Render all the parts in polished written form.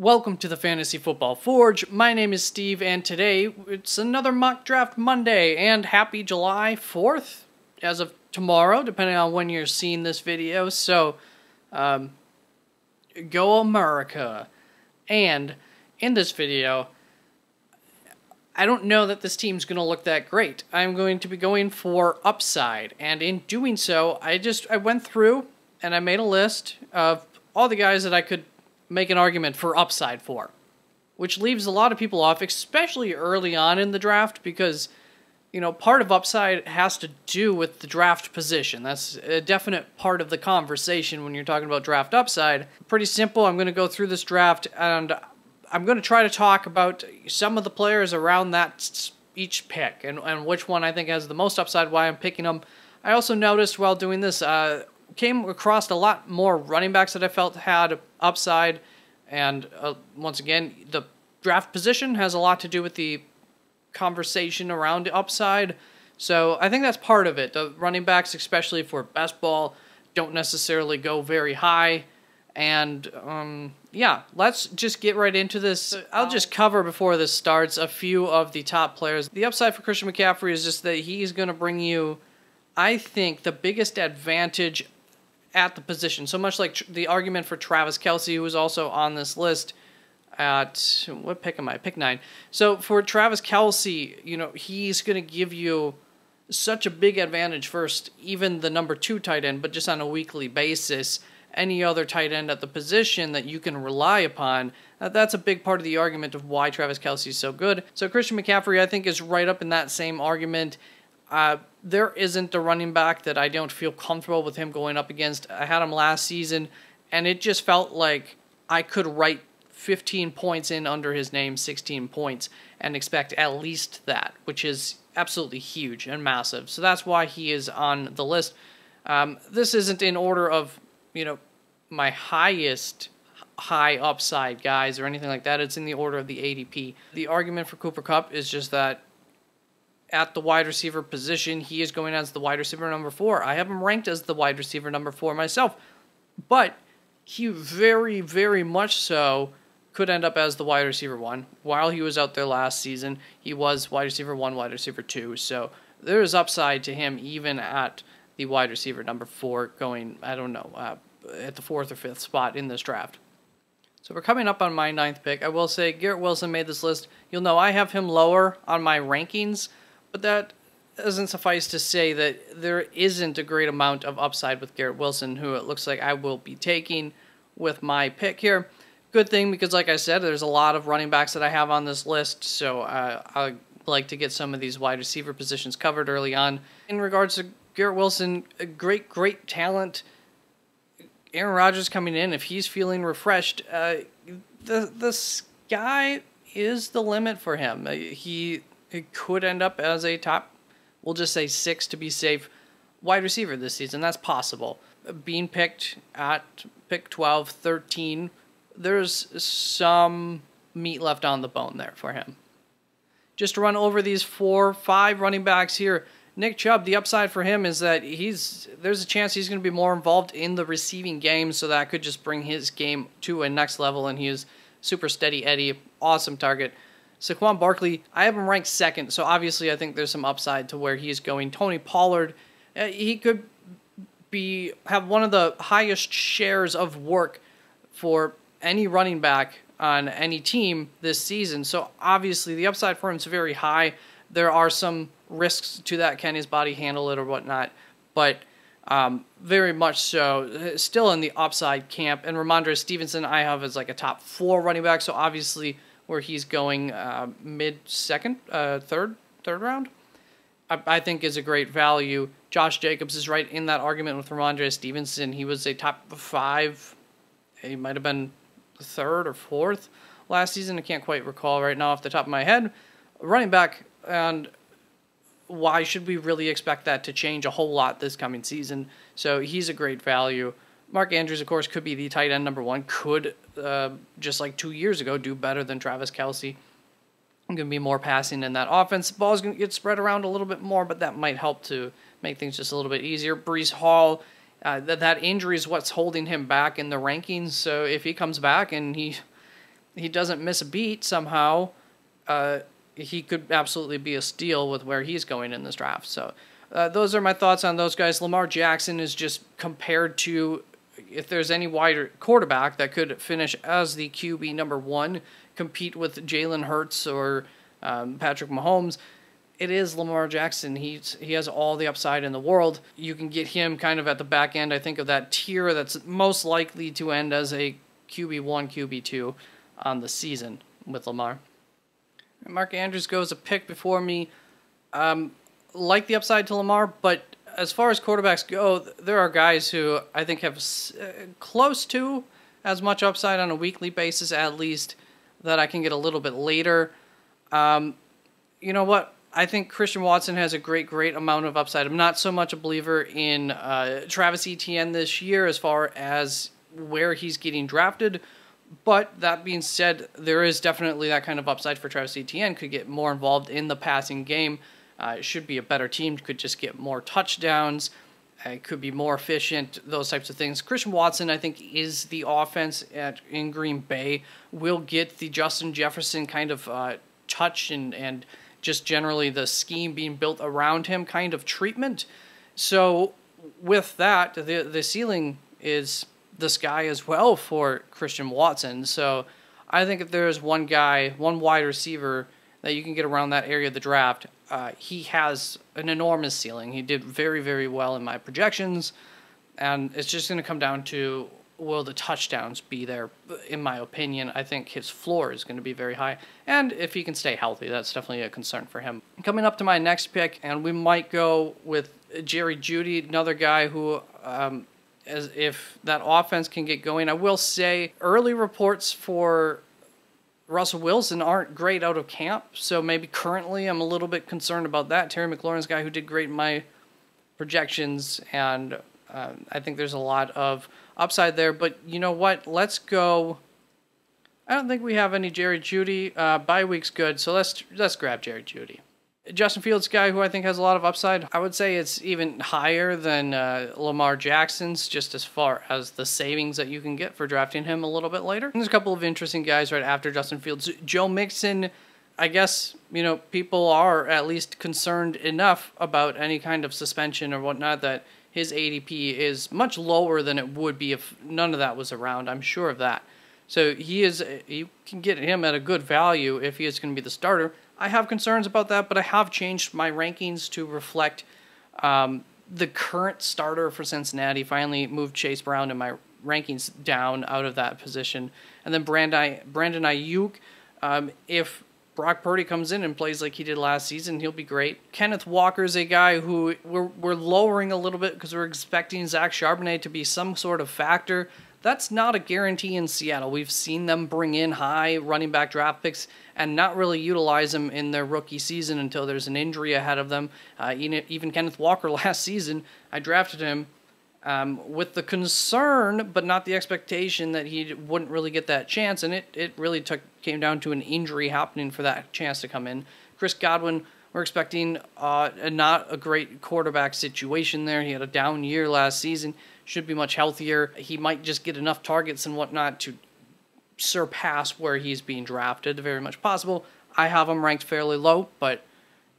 Welcome to the Fantasy Football Forge. My name is Steve, and today it's another Mock Draft Monday, and happy July 4th as of tomorrow, depending on when you're seeing this video. So, go America. And in this video, I don't know that this team's going to look that great. I'm going to be going for upside, and in doing so, I went through and I made a list of all the guys that I could make an argument for upside for, which leaves a lot of people off, especially early on in the draft, because, you know, part of upside has to do with the draft position. That's a definite part of the conversation when you're talking about draft upside. Pretty simple. I'm going to go through this draft, and I'm going to try to talk about some of the players around that each pick, and which one I think has the most upside, why I'm picking them. I also noticed while doing this, came across a lot more running backs that I felt had upside, and once again, the draft position has a lot to do with the conversation around upside, so I think that's part of it. The running backs, especially for best ball, don't necessarily go very high, and yeah, let's just get right into this. I'll just cover before this starts a few of the top players. The upside for Christian McCaffrey is just that he's going to bring you, I think, the biggest advantage at the position. So much like the argument for Travis Kelce, who was also on this list at, what pick am I? Pick 9. So for Travis Kelce, you know, he's going to give you such a big advantage first, even the number 2 tight end, but just on a weekly basis. Any other tight end at the position that you can rely upon, that's a big part of the argument of why Travis Kelce is so good. So Christian McCaffrey, I think, is right up in that same argument. There isn't a running back that I don't feel comfortable with him going up against. I had him last season, and it just felt like I could write 15 points in under his name, 16 points, and expect at least that, which is absolutely huge and massive. So that's why he is on the list. This isn't in order of, you know, my highest high upside guys or anything like that. It's in the order of the ADP. The argument for Cooper Kupp is just that at the wide receiver position, he is going as the wide receiver number 4. I have him ranked as the wide receiver number 4 myself, but he very, very much so could end up as the wide receiver 1. While he was out there last season, he was wide receiver 1, wide receiver 2, so there is upside to him even at the wide receiver number 4 going, I don't know, at the 4th or 5th spot in this draft. So we're coming up on my 9th pick. I will say Garrett Wilson made this list. You'll know I have him lower on my rankings, but that doesn't suffice to say that there isn't a great amount of upside with Garrett Wilson, who it looks like I will be taking with my pick here. Good thing, because like I said, there's a lot of running backs that I have on this list, so I like to get some of these wide receiver positions covered early on. In regards to Garrett Wilson, a great talent. Aaron Rodgers coming in, if he's feeling refreshed, the sky is the limit for him. He could end up as a top, we'll just say 6 to be safe, wide receiver this season. That's possible. Being picked at pick 12, 13, there's some meat left on the bone there for him. Just to run over these 4, 5 running backs here, Nick Chubb, the upside for him is that there's a chance he's going to be more involved in the receiving game, so that could just bring his game to a next level, and he is super steady Eddie, awesome target. Saquon Barkley, I have him ranked 2nd, so obviously I think there's some upside to where he's going. Tony Pollard, he could have one of the highest shares of work for any running back on any team this season, so obviously the upside for him is very high. There are some risks to that. Can his body handle it or whatnot? But very much so. Still in the upside camp. And Ramondre Stevenson I have as like a top 4 running back. So obviously where he's going mid-second, third round, I think is a great value. Josh Jacobs is right in that argument with Ramondre Stevenson. He was a top 5. He might have been 3rd or 4th last season. I can't quite recall right now off the top of my head. Running back, and why should we really expect that to change a whole lot this coming season? So he's a great value. Mark Andrews, of course, could be the tight end number 1. Could, just like 2 years ago, do better than Travis Kelce. Going to be more passing in that offense. The ball's going to get spread around a little bit more, but that might help to make things just a little bit easier. Breece Hall, that injury is what's holding him back in the rankings. So if he comes back and he he doesn't miss a beat somehow, he could absolutely be a steal with where he's going in this draft. So those are my thoughts on those guys. Lamar Jackson is just compared to, if there's any wider quarterback that could finish as the QB number 1, compete with Jalen Hurts or Patrick Mahomes, it is Lamar Jackson. He has all the upside in the world. You can get him kind of at the back end, I think, of that tier that's most likely to end as a QB1, QB2 on the season with Lamar. Mark Andrews goes a pick before me. Like the upside to Lamar, but as far as quarterbacks go, there are guys who I think have close to as much upside on a weekly basis, at least, that I can get a little bit later. You know what? I think Christian Watson has a great amount of upside. I'm not so much a believer in Travis Etienne this year as far as where he's getting drafted. But that being said, there is definitely that kind of upside for Travis Etienne. Could get more involved in the passing game. It should be a better team. Could just get more touchdowns. It could be more efficient. Those types of things. Christian Watson, I think, is the offense in Green Bay. Will get the Justin Jefferson kind of touch and just generally the scheme being built around him kind of treatment. So with that, the ceiling is the sky as well for Christian Watson. So I think if there's one guy, one wide receiver that you can get around that area of the draft, he has an enormous ceiling. He did very well in my projections, and it's just going to come down to, will the touchdowns be there? In my opinion, I think his floor is going to be very high, and if he can stay healthy, that's definitely a concern for him. Coming up to my next pick, and we might go with Jerry Jeudy, another guy who, as if that offense can get going. I will say early reports for Russell Wilson aren't great out of camp, so maybe currently I'm a little bit concerned about that. Terry McLaurin's a guy who did great in my projections, and I think there's a lot of upside there. But you know what? Let's go. I don't think we have any Jerry Jeudy. Bye week's good, so let's grab Jerry Jeudy. Justin Fields, guy who I think has a lot of upside. I would say it's even higher than Lamar Jackson's, just as far as the savings that you can get for drafting him a little bit later. And there's a couple of interesting guys right after Justin Fields. Joe Mixon, I guess, people are at least concerned enough about any kind of suspension or whatnot that his ADP is much lower than it would be if none of that was around. I'm sure of that. So you can get him at a good value if he is going to be the starter. I have concerns about that, but I have changed my rankings to reflect the current starter for Cincinnati. Finally moved Chase Brown in my rankings down out of that position. And then Brandon Ayuk, if Brock Purdy comes in and plays like he did last season, he'll be great. Kenneth Walker's a guy who we're lowering a little bit because we're expecting Zach Charbonnet to be some sort of factor. That's not a guarantee in Seattle. We've seen them bring in high running back draft picks and not really utilize them in their rookie season until there's an injury ahead of them. Even Kenneth Walker last season, I drafted him with the concern, but not the expectation that he wouldn't really get that chance, and it really came down to an injury happening for that chance to come in. Chris Godwin, we're expecting not a great quarterback situation there. He had a down year last season. Should be much healthier. He might just get enough targets and whatnot to surpass where he's being drafted. Very much possible. I have him ranked fairly low, but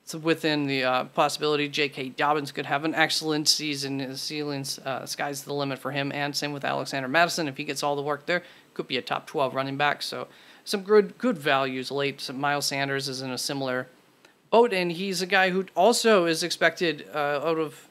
it's within the possibility. J.K. Dobbins could have an excellent season. His ceiling's sky's the limit for him, and same with Alexander Madison. If he gets all the work there, could be a top 12 running back. So some good values late. Miles Sanders is in a similar boat, and he's a guy who also is expected out of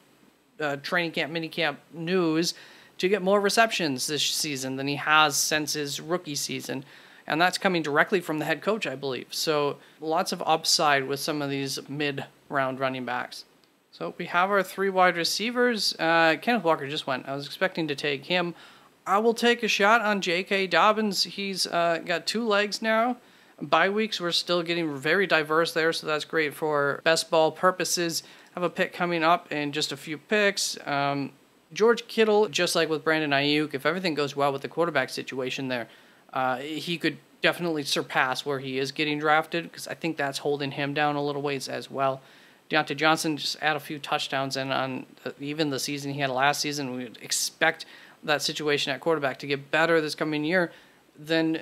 training camp, minicamp news to get more receptions this season than he has since his rookie season. And that's coming directly from the head coach, I believe. So lots of upside with some of these mid-round running backs. So we have our 3 wide receivers. Kenneth Walker just went. I was expecting to take him. I will take a shot on J.K. Dobbins. He's got 2 legs now. Bye weeks, we're still getting very diverse there, so that's great for best ball purposes. I have a pick coming up in just a few picks. George Kittle, just like with Brandon Ayuk, if everything goes well with the quarterback situation there, he could definitely surpass where he is getting drafted, because I think that's holding him down a little ways as well. Deontay Johnson, just add a few touchdowns in on even the season he had last season. We would expect that situation at quarterback to get better this coming year. Then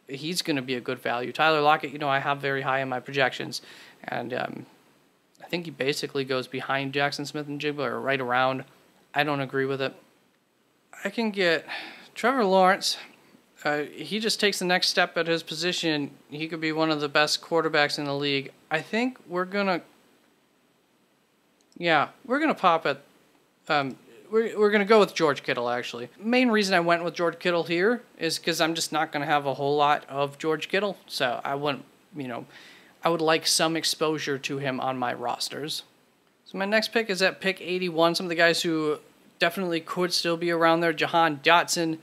he's going to be a good value. Tyler Lockett, I have very high in my projections, and I think he basically goes behind Jackson Smith and Jigba, or right around. I don't agree with it. I can get Trevor Lawrence. He just takes the next step at his position. He could be one of the best quarterbacks in the league. I think we're gonna pop at. We're gonna go with George Kittle. Actually, main reason I went with George Kittle here is because I'm just not gonna have a whole lot of George Kittle, so I wouldn't. I would like some exposure to him on my rosters. So my next pick is at pick 81. Some of the guys who definitely could still be around there. Jahan Dotson.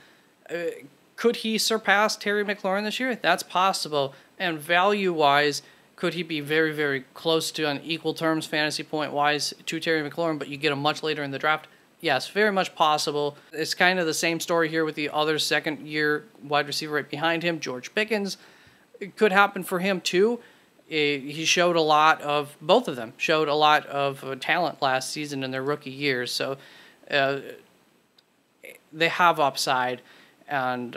Could he surpass Terry McLaurin this year? That's possible. And value-wise, could he be very, very close to on equal terms, fantasy point-wise, to Terry McLaurin, but you get him much later in the draft? Yes, very much possible. It's kind of the same story here with the other second-year wide receiver right behind him, George Pickens. It could happen for him, too. He showed a lot of, both of them showed a lot of talent last season in their rookie years. So they have upside, and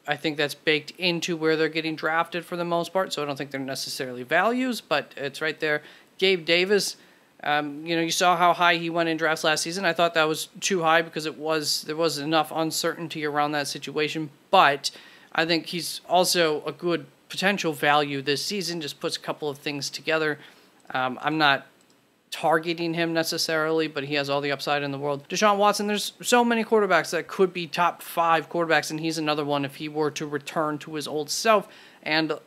I think that's baked into where they're getting drafted for the most part. So I don't think they're necessarily values, but it's right there. Gabe Davis, you saw how high he went in drafts last season. I thought that was too high because there was enough uncertainty around that situation. But I think he's also a good potential value this season. Just puts a couple of things together. I'm not targeting him necessarily, but he has all the upside in the world. Deshaun Watson, there's so many quarterbacks that could be top 5 quarterbacks, and he's another one if he were to return to his old self. And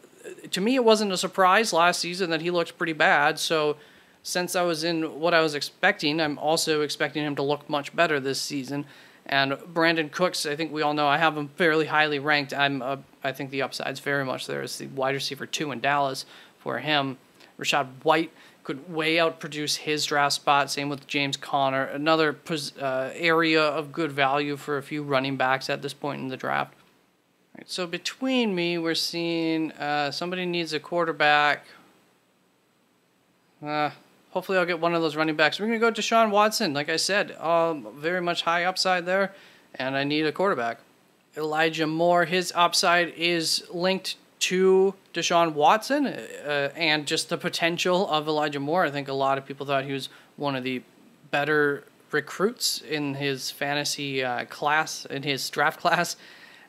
to me, it wasn't a surprise last season that he looked pretty bad. So since I was in what I was expecting, I'm also expecting him to look much better this season. And Brandon Cooks, I think we all know I have him fairly highly ranked. I think the upside's very much there. It's the wide receiver 2 in Dallas for him. Rashad White could way outproduce his draft spot. Same with James Conner. Another area of good value for a few running backs at this point in the draft. All right, so between me, we're seeing somebody needs a quarterback. Hopefully I'll get one of those running backs. We're going to go Deshaun Watson. Like I said, very much high upside there, and I need a quarterback. Elijah Moore, his upside is linked to Deshaun Watson and just the potential of Elijah Moore. I think a lot of people thought he was one of the better recruits in his fantasy class, in his draft class,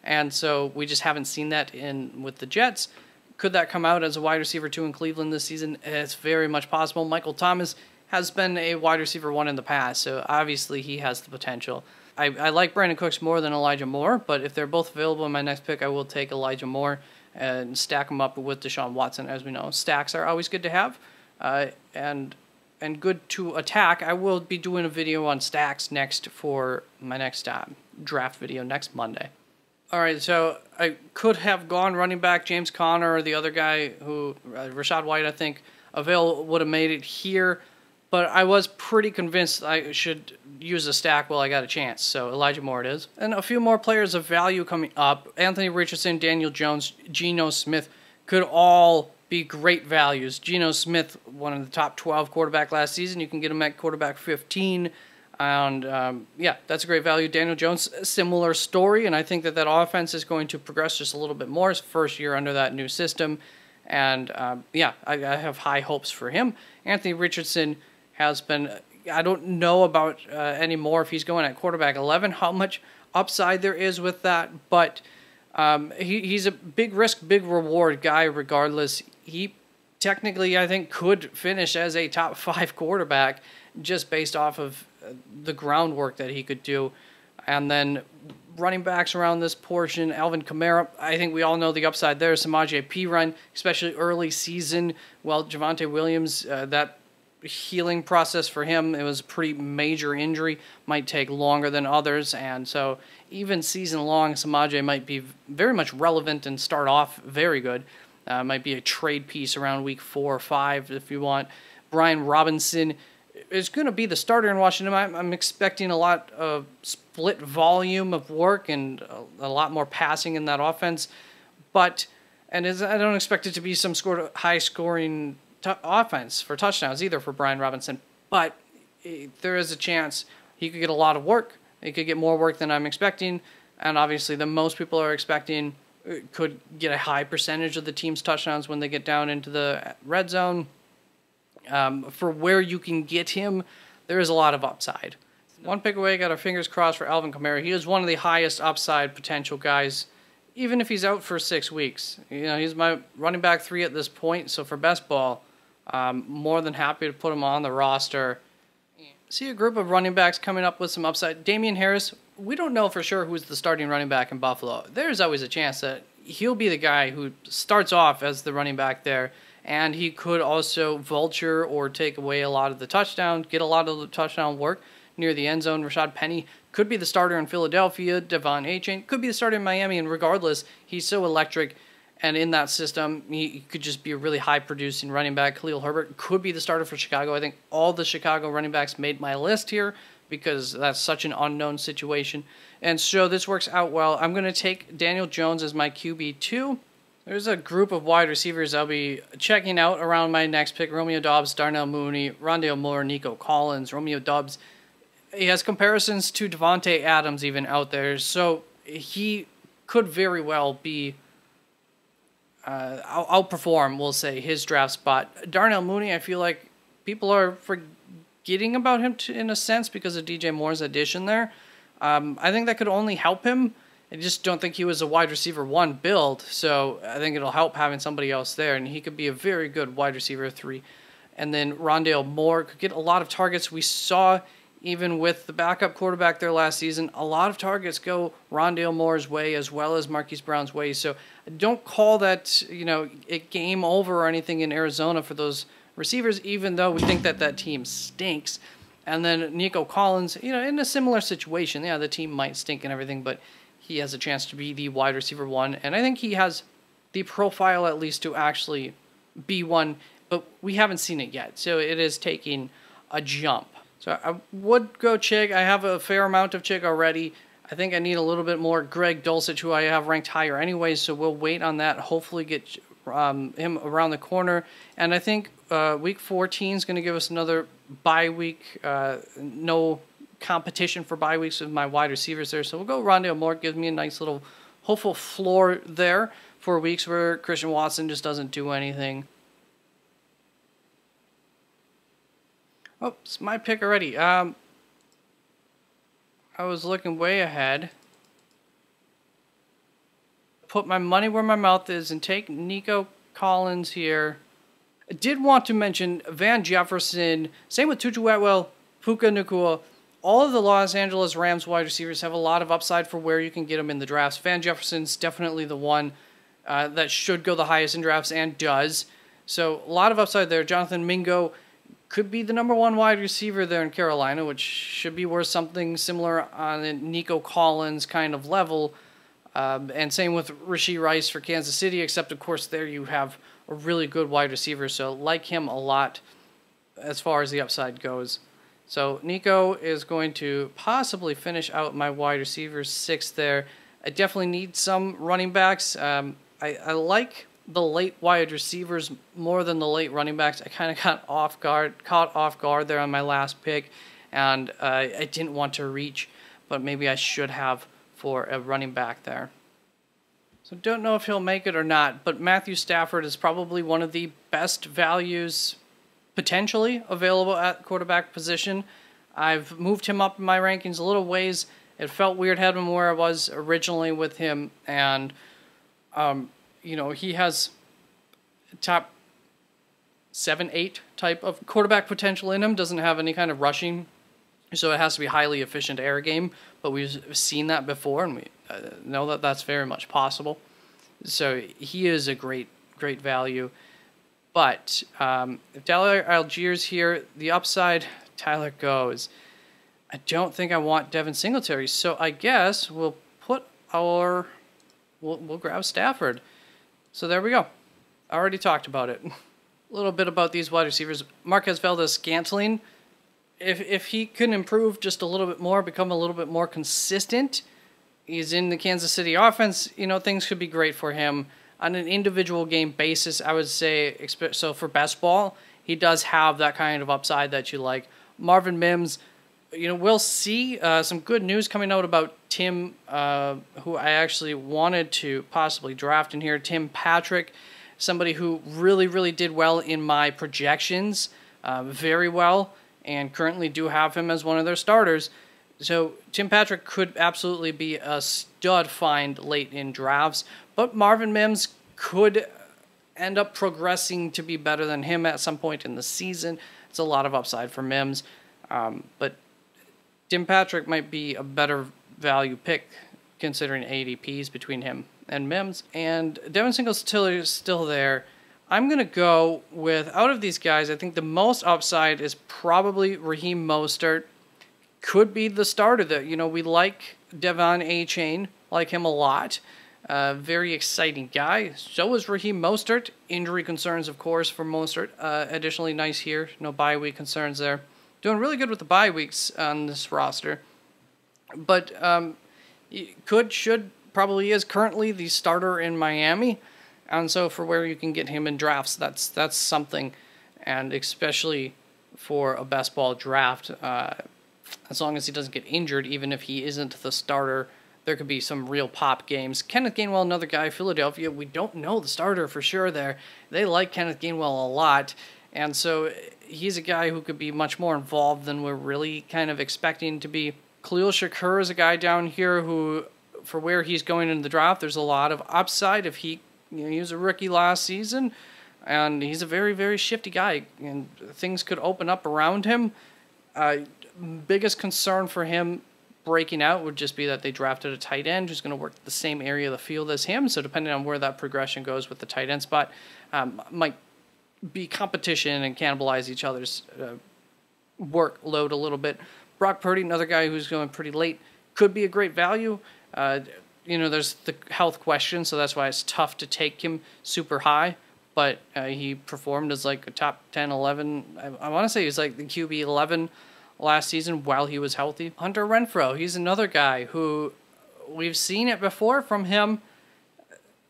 and so we just haven't seen that with the Jets. Could that come out as a wide receiver 2 in Cleveland this season? It's very much possible. Michael Thomas has been a wide receiver 1 in the past, so obviously he has the potential. I like Brandon Cooks more than Elijah Moore, but if they're both available in my next pick, I will take Elijah Moore and stack him up with Deshaun Watson. As we know, stacks are always good to have, and good to attack. I will be doing a video on stacks next for my next draft video next Monday. All right, so I could have gone running back James Conner or the other guy who, Rashad White, I think, would have made it here. But I was pretty convinced I should use a stack while I got a chance. So Elijah Moore it is. And a few more players of value coming up. Anthony Richardson, Daniel Jones, Geno Smith could all be great values. Geno Smith, one of the top 12 quarterback last season. You can get him at quarterback 15. And, that's a great value. Daniel Jones, similar story, and I think that offense is going to progress just a little bit more. His first year under that new system, and, I have high hopes for him. Anthony Richardson has been, I don't know about anymore if he's going at quarterback 11, how much upside there is with that, but he's a big risk, big reward guy regardless. He technically, I think, could finish as a top 5 quarterback just based off of the groundwork that he could do. And then running backs around this portion, Alvin Kamara, I think we all know the upside there. Samaje Perine, especially early season. Well, Javonte Williams, that healing process for him, it was a pretty major injury, might take longer than others. And so even season long, Samaje might be very much relevant and start off very good. Might be a trade piece around week 4 or 5 if you want. Brian Robinson is going to be the starter in Washington. I'm expecting a lot of split volume of work and a lot more passing in that offense. I don't expect it to be some high-scoring offense for touchdowns either for Brian Robinson. But there is a chance he could get a lot of work. He could get more work than I'm expecting. And obviously, the most people are expecting could get a high percentage of the team's touchdowns when they get down into the red zone. For where you can get him, there is a lot of upside. One pick away, got our fingers crossed for Alvin Kamara. He is one of the highest upside potential guys, even if he's out for 6 weeks. He's my running back 3 at this point, so for best ball, more than happy to put him on the roster. See a group of running backs coming up with some upside. Damian Harris, we don't know for sure who's the starting running back in Buffalo. There's always a chance that he'll be the guy who starts off as the running back there, and he could also vulture or take away a lot of the touchdown, get a lot of the touchdown work near the end zone. Rashad Penny could be the starter in Philadelphia. Devon Achane could be the starter in Miami, and regardless, he's so electric, and in that system, he could just be a really high-producing running back. Khalil Herbert could be the starter for Chicago. I think all the Chicago running backs made my list here because that's such an unknown situation. And so this works out well. I'm going to take Daniel Jones as my QB2. There's a group of wide receivers I'll be checking out around my next pick. Romeo Doubs, Darnell Mooney, Rondale Moore, Nico Collins. Romeo Doubs, he has comparisons to Devontae Adams even out there. So he could very well be outperform, we'll say, his draft spot. Darnell Mooney, I feel like people are forgetting about him in a sense because of DJ Moore's addition there. I think that could only help him. I just don't think he was a wide receiver 1 build, so I think it'll help having somebody else there, and he could be a very good wide receiver 3. And then Rondale Moore could get a lot of targets. We saw, even with the backup quarterback there last season, a lot of targets go Rondale Moore's way as well as Marquise Brown's way. So don't call that, a game over or anything in Arizona for those receivers, even though we think that team stinks. And then Nico Collins, in a similar situation. Yeah, the team might stink and everything, but he has a chance to be the wide receiver 1. And I think he has the profile at least to actually be one, but we haven't seen it yet. So it is taking a jump. So I would go Chig. I have a fair amount of Chig already. I think I need a little bit more Greg Dulcich, who I have ranked higher anyways, so we'll wait on that. Hopefully get him around the corner. And I think week 14 is going to give us another bye week. No competition for bye weeks with my wide receivers there. So we'll go Rondale Moore. Gives me a nice little hopeful floor there for weeks where Christian Watson just doesn't do anything. Oh, it's my pick already. I was looking way ahead. Put my money where my mouth is and take Nico Collins here. I did want to mention Van Jefferson. Same with Tutu Atwell, Puka Nacua. All of the Los Angeles Rams wide receivers have a lot of upside for where you can get them in the drafts. Van Jefferson's definitely the one that should go the highest in drafts and does. So a lot of upside there. Jonathan Mingo could be the number 1 wide receiver there in Carolina, which should be worth something similar on a Nico Collins kind of level. And same with Rashee Rice for Kansas City, except, of course, there you have a really good wide receiver. So like him a lot as far as the upside goes. So Nico is going to possibly finish out my wide receiver 6 there. I definitely need some running backs. I like the late wide receivers more than the late running backs. I kind of caught off guard there on my last pick, and I didn't want to reach, but maybe I should have for a running back there. So don't know if he'll make it or not, but Matthew Stafford is probably one of the best values potentially available at quarterback position. I've moved him up in my rankings a little ways. It felt weird having him where I was originally with him, and he has top 7, 8 type of quarterback potential in him. Doesn't have any kind of rushing, so it has to be highly efficient air game. But we've seen that before, and we know that that's very much possible. So he is a great value. But if Tyler Algiers here, the upside, Tyler goes. I don't think I want Devin Singletary, so I guess we'll grab Stafford. So there we go. I already talked about it. A little bit about these wide receivers. Marquez Valdes-Scantling, if he can improve just a little bit more, become a little bit more consistent, he's in the Kansas City offense, things could be great for him. On an individual game basis, I would say, so for best ball, he does have that kind of upside that you like. Marvin Mims, we'll see some good news coming out about Tim, who I actually wanted to possibly draft in here, Tim Patrick, somebody who really did well in my projections, very well, and currently do have him as one of their starters. So Tim Patrick could absolutely be a stud find late in drafts, but Marvin Mims could end up progressing to be better than him at some point in the season. It's a lot of upside for Mims, but Tim Patrick might be a better value pick considering ADPs between him and Mims. And Devin Singletary is still there. I'm going to go with, out of these guys, I think the most upside is probably Raheem Mostert. Could be the starter that, we like Devon A-Chain, like him a lot. Very exciting guy. So is Raheem Mostert. Injury concerns, of course, for Mostert. Additionally, nice here. No bye week concerns there. Doing really good with the bye weeks on this roster. But probably is currently the starter in Miami. And so for where you can get him in drafts, that's something. And especially for a best ball draft, as long as he doesn't get injured, even if he isn't the starter, there could be some real pop games. Kenneth Gainwell, another guy, Philadelphia, we don't know the starter for sure there. They like Kenneth Gainwell a lot, and so he's a guy who could be much more involved than we're really kind of expecting to be. Khalil Shakur is a guy down here who, for where he's going in the draft, there's a lot of upside. If he was a rookie last season, and he's a very shifty guy, and things could open up around him. Biggest concern for him breaking out would just be that they drafted a tight end who's going to work the same area of the field as him. So depending on where that progression goes with the tight end spot, might be competition and cannibalize each other's workload a little bit. Brock Purdy, another guy who's going pretty late, could be a great value. There's the health question, so that's why it's tough to take him super high. But he performed as like a top 10, 11. I want to say he was like the QB 11 last season while he was healthy. Hunter Renfrow, he's another guy who we've seen it before from him.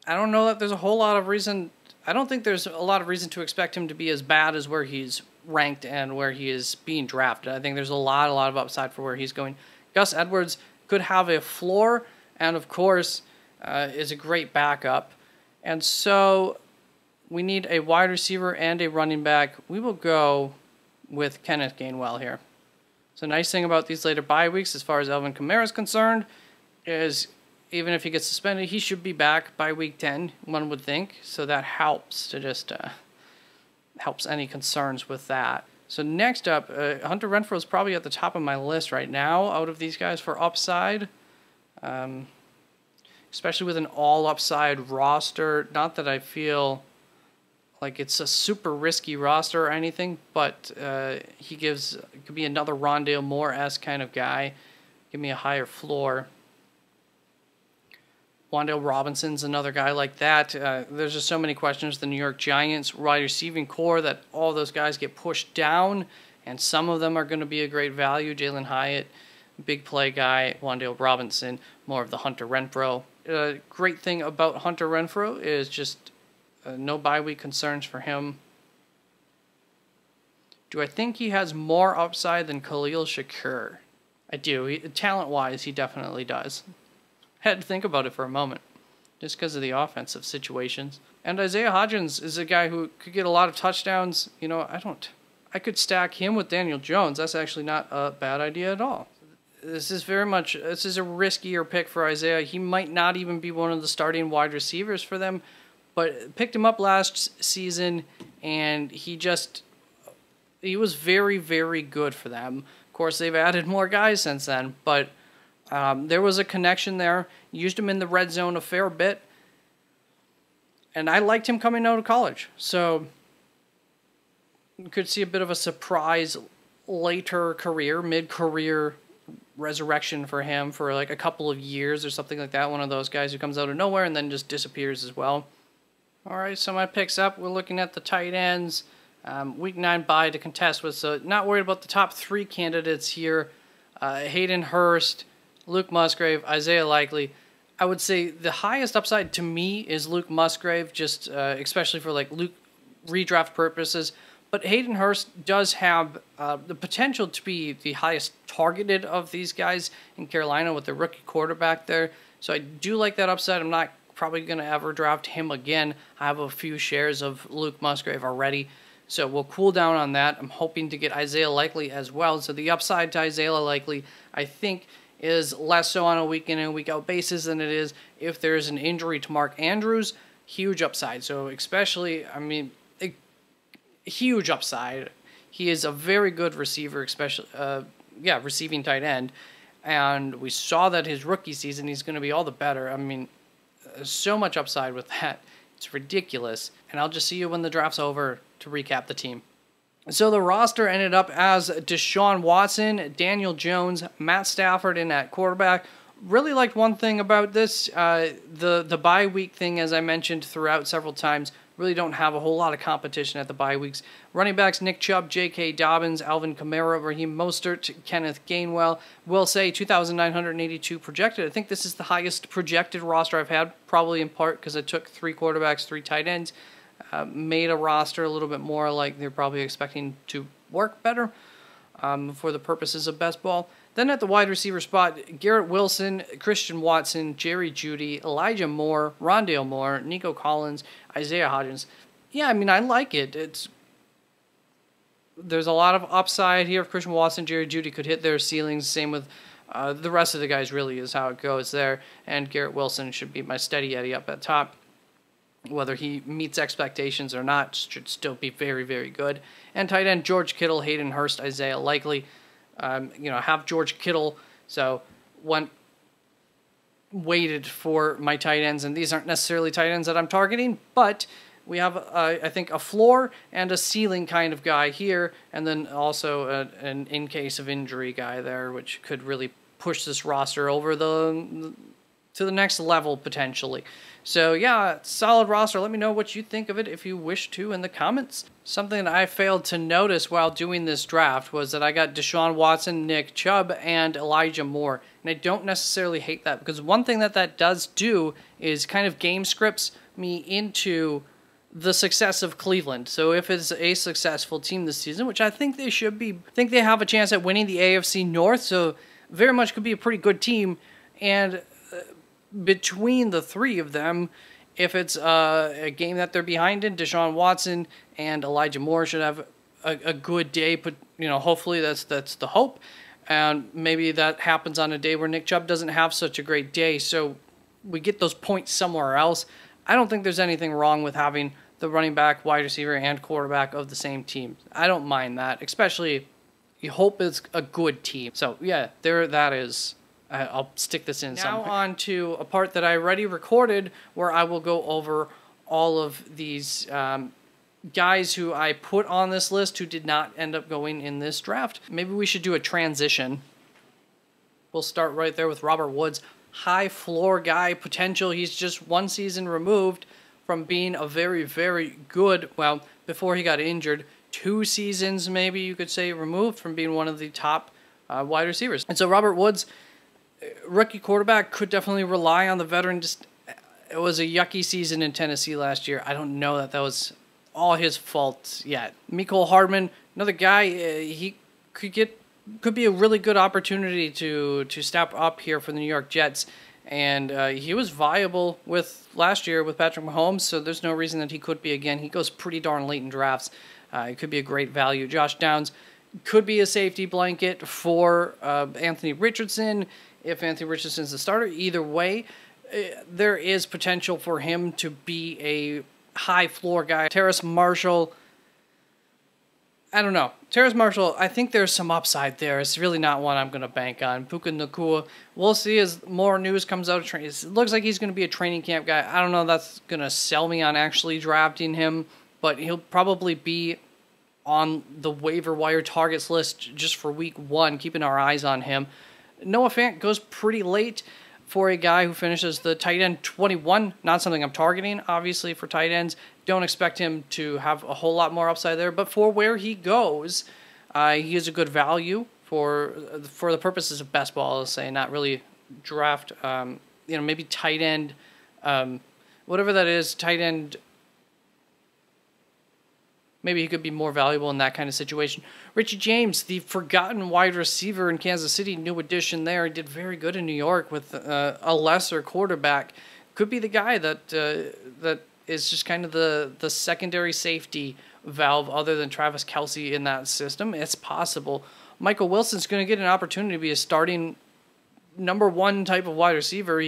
I don't know that there's a whole lot of reason. I don't think there's a lot of reason to expect him to be as bad as where he's ranked and where he is being drafted. I think there's a lot of upside for where he's going. Gus Edwards could have a floor and, of course, is a great backup. And so we need a wide receiver and a running back. We will go with Kenneth Gainwell here. So the nice thing about these later bye weeks, as far as Alvin Kamara is concerned, is even if he gets suspended, he should be back by week 10, one would think. So that helps to just helps any concerns with that. So next up, Hunter Renfrow is probably at the top of my list right now out of these guys for upside, especially with an all-upside roster. Not that I feel like it's a super risky roster or anything, but he could be another Rondale Moore-esque kind of guy. Give me a higher floor. Wan'Dale Robinson's another guy like that. There's just so many questions. The New York Giants wide receiving core that all those guys get pushed down, and some of them are going to be a great value. Jalen Hyatt, big play guy. Wan'Dale Robinson, more of the Hunter Renfrow. Great thing about Hunter Renfrow is just no bye week concerns for him. Do I think he has more upside than Khalil Shakur? I do. Talent-wise, he definitely does. Had to think about it for a moment, just because of the offensive situations. And Isaiah Hodgins is a guy who could get a lot of touchdowns. I could stack him with Daniel Jones. That's actually not a bad idea at all. This is a riskier pick for Isaiah. He might not even be one of the starting wide receivers for them, but picked him up last season, and he was very good for them. Of course, they've added more guys since then, but there was a connection there. Used him in the red zone a fair bit, and I liked him coming out of college. So you could see a bit of a surprise later career, mid-career resurrection for him for like a couple of years or something like that. One of those guys who comes out of nowhere and then just disappears as well. All right, so my picks up. We're looking at the tight ends. Week 9 bye to contest with, so not worried about the top 3 candidates here. Hayden Hurst, Luke Musgrave, Isaiah Likely. I would say the highest upside to me is Luke Musgrave, just especially for like Luke redraft purposes. But Hayden Hurst does have the potential to be the highest targeted of these guys in Carolina with the rookie quarterback there. So I do like that upside. I'm not probably going to ever draft him again. I have a few shares of Luke Musgrave already. So we'll cool down on that. I'm hoping to get Isaiah Likely as well. So the upside to Isaiah Likely, I think, is less so on a week in and week out basis than it is if there's an injury to Mark Andrews. Huge upside. So especially, I mean, huge upside. He is a very good receiver, especially, receiving tight end. And we saw that his rookie season, he's going to be all the better. I mean, so much upside with that. It's ridiculous. And I'll just see you when the draft's over to recap the team. So the roster ended up as Deshaun Watson, Daniel Jones, Matt Stafford in at quarterback. Really liked one thing about this, the bye week thing, as I mentioned throughout several times. Really don't have a whole lot of competition at the bye weeks. Running backs, Nick Chubb, J.K. Dobbins, Alvin Kamara, Raheem Mostert, Kenneth Gainwell. Will say 2,982 projected. I think this is the highest projected roster I've had, probably in part because I took 3 quarterbacks, 3 tight ends. Made a roster a little bit more like they're probably expecting to work better for the purposes of best ball. Then at the wide receiver spot, Garrett Wilson, Christian Watson, Jerry Jeudy, Elijah Moore, Rondale Moore, Nico Collins, Isaiah Hodgins. Yeah, I mean, I like it. There's a lot of upside here. If Christian Watson, Jerry Jeudy could hit their ceilings, same with the rest of the guys really is how it goes there. And Garrett Wilson should be my steady Eddie up at top. Whether he meets expectations or not, should still be very, very good. And tight end, George Kittle, Hayden Hurst, Isaiah Likely. Have George Kittle, so waited for my tight ends, and these aren't necessarily tight ends that I'm targeting, but we have, I think, a floor and a ceiling kind of guy here, and then also an in case of injury guy there, which could really push this roster over to the next level potentially. So yeah, solid roster. Let me know what you think of it if you wish to in the comments. Something that I failed to notice while doing this draft was that I got Deshaun Watson, Nick Chubb, and Elijah Moore. And I don't necessarily hate that because one thing that does do is kind of game scripts me into the success of Cleveland. So if it's a successful team this season, which I think they should be, I think they have a chance at winning the AFC North, so very much could be a pretty good team. And between the 3 of them, if it's a game that they're behind in, Deshaun Watson and Elijah Moore should have a good day. But hopefully that's the hope, and maybe that happens on a day where Nick Chubb doesn't have such a great day, so we get those points somewhere else. I don't think there's anything wrong with having the running back, wide receiver, and quarterback of the same team. I don't mind that, especially you hope it's a good team. So yeah, that is. I'll stick this in somewhere. Now on to a part that I already recorded where I will go over all of these guys who I put on this list who did not end up going in this draft. Maybe we should do a transition. We'll start right there with Robert Woods. High floor guy potential. He's just 1 season removed from being a very, very good, well, before he got injured, 2 seasons maybe you could say removed from being one of the top wide receivers. And so Robert Woods, rookie quarterback, could definitely rely on the veteran. It was a yucky season in Tennessee last year. I don't know that was all his fault yet. Mecole Hardman, another guy, he could be a really good opportunity to step up here for the New York Jets. And he was viable with last year with Patrick Mahomes, so there's no reason that he could be again. He goes pretty darn late in drafts. It could be a great value. Josh Downs could be a safety blanket for Anthony Richardson. If Anthony Richardson's the starter, either way, there is potential for him to be a high floor guy. Terrace Marshall, I don't know. Terrace Marshall, I think there's some upside there. It's really not one I'm going to bank on. Puka Nacua, we'll see as more news comes out of training. It looks like he's going to be a training camp guy. I don't know if that's going to sell me on actually drafting him, but he'll probably be on the waiver wire targets list just for week 1, keeping our eyes on him. Noah Fant goes pretty late for a guy who finishes the tight end 21. Not something I'm targeting, obviously, for tight ends. Don't expect him to have a whole lot more upside there. But for where he goes, he is a good value for the purposes of best ball, I'll say, not really draft, maybe tight end, whatever that is, tight end maybe he could be more valuable in that kind of situation. Richie James, the forgotten wide receiver in Kansas City, new addition there. He did very good in New York with a lesser quarterback. Could be the guy that is just kind of the secondary safety valve other than Travis Kelce in that system. It's possible. Michael Wilson's going to get an opportunity to be a starting number one type of wide receiver.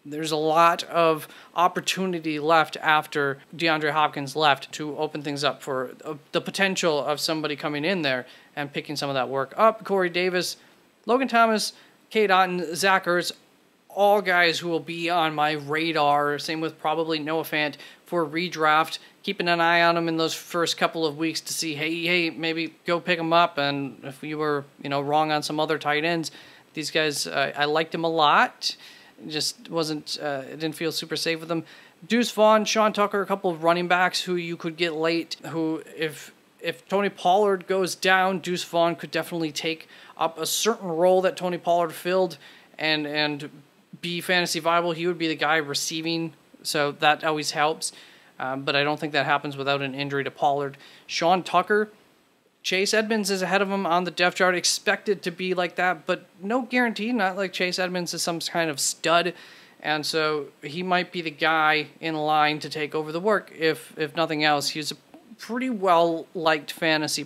There's a lot of opportunity left after DeAndre Hopkins left to open things up for the potential of somebody coming in there and picking some of that work up. Corey Davis, Logan Thomas, Cade Otton, Zach Ertz, all guys who will be on my radar. Same with probably Noah Fant for redraft. Keeping an eye on them in those first couple of weeks to see, hey, maybe go pick them up. And if you were, wrong on some other tight ends, these guys, I liked them a lot. Just wasn't, didn't feel super safe with them. Deuce Vaughn, Sean Tucker, a couple of running backs who you could get late, who if Tony Pollard goes down, Deuce Vaughn could definitely take up a certain role that Tony Pollard filled and be fantasy viable. He would be the guy receiving, so that always helps. But I don't think that happens without an injury to Pollard. Sean Tucker, Chase Edmonds is ahead of him on the depth chart, expected to be like that, but no guarantee, not like Chase Edmonds is some kind of stud, and so he might be the guy in line to take over the work, if nothing else. He's a pretty well-liked fantasy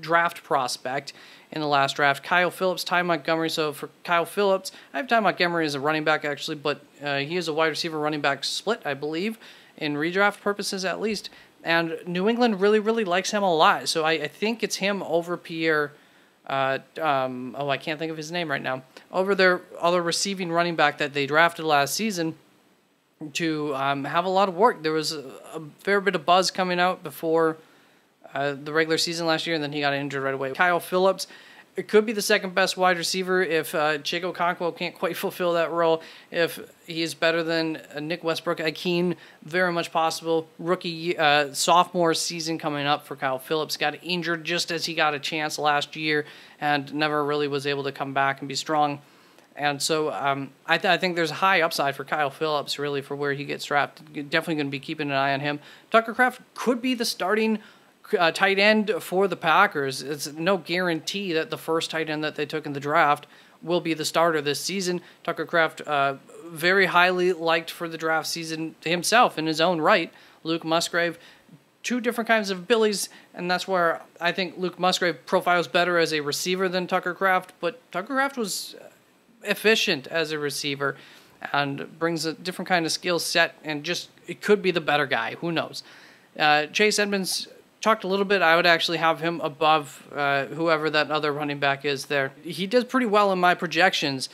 draft prospect in the last draft. Kyle Phillips, Ty Montgomery, so for Kyle Phillips, I have Ty Montgomery as a running back actually, but he is a wide receiver running back split, I believe, in redraft purposes at least. And New England really, really likes him a lot. So I think it's him over Pierre. I can't think of his name right now. Over their other receiving running back that they drafted last season to have a lot of work. There was a fair bit of buzz coming out before the regular season last year, and then he got injured right away. Kyle Phillips, it could be the second best wide receiver if Chico Okonkwo can't quite fulfill that role. If he is better than Nick Westbrook-Ikhine, very much possible. Rookie, sophomore season coming up for Kyle Phillips. Got injured just as he got a chance last year and never really was able to come back and be strong. And so I think there's a high upside for Kyle Phillips, really, for where he gets drafted. Definitely going to be keeping an eye on him. Tucker Kraft could be the starting tight end for the Packers. It's no guarantee that the first tight end that they took in the draft will be the starter this season. Tucker Kraft, very highly liked for the draft season himself in his own right. Luke Musgrave, two different kinds of abilities, and that's where I think Luke Musgrave profiles better as a receiver than Tucker Kraft, but Tucker Kraft was efficient as a receiver and brings a different kind of skill set, and just it could be the better guy. Who knows? Chase Edmonds, talked a little bit. I would actually have him above whoever that other running back is there. He did pretty well in my projections,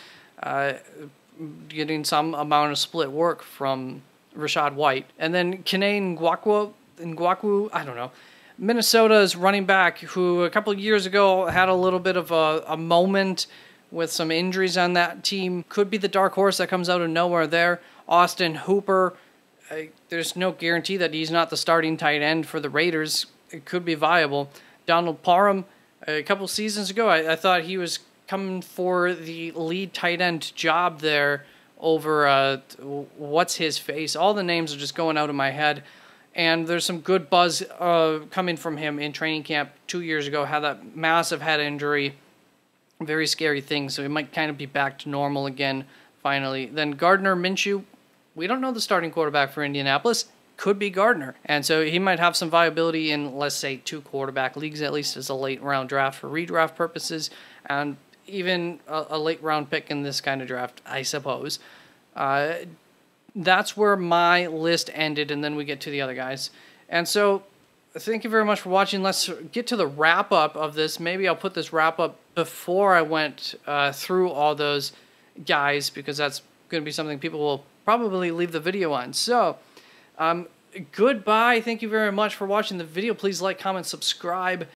getting some amount of split work from Rachaad White. And then Kene Ngwaku, I don't know, Minnesota's running back, who a couple of years ago had a little bit of a moment with some injuries on that team. Could be the dark horse that comes out of nowhere there. Austin Hooper, there's no guarantee that he's not the starting tight end for the Raiders. It could be viable. Donald Parham, a couple seasons ago, I thought he was coming for the lead tight end job there over what's his face. All the names are just going out of my head. And there's some good buzz coming from him in training camp 2 years ago. Had that massive head injury. Very scary thing. So he might kind of be back to normal again finally. Then Gardner Minshew. We don't know the starting quarterback for Indianapolis. Could be Gardner. And so he might have some viability in, let's say, 2 quarterback leagues, at least as a late round draft for redraft purposes, and even a late round pick in this kind of draft, I suppose. That's where my list ended, and then we get to the other guys. And so thank you very much for watching. Let's get to the wrap-up of this. Maybe I'll put this wrap-up before I went through all those guys, because that's going to be something people will probably leave the video on. So, goodbye. Thank you very much for watching the video. Please like, comment, subscribe.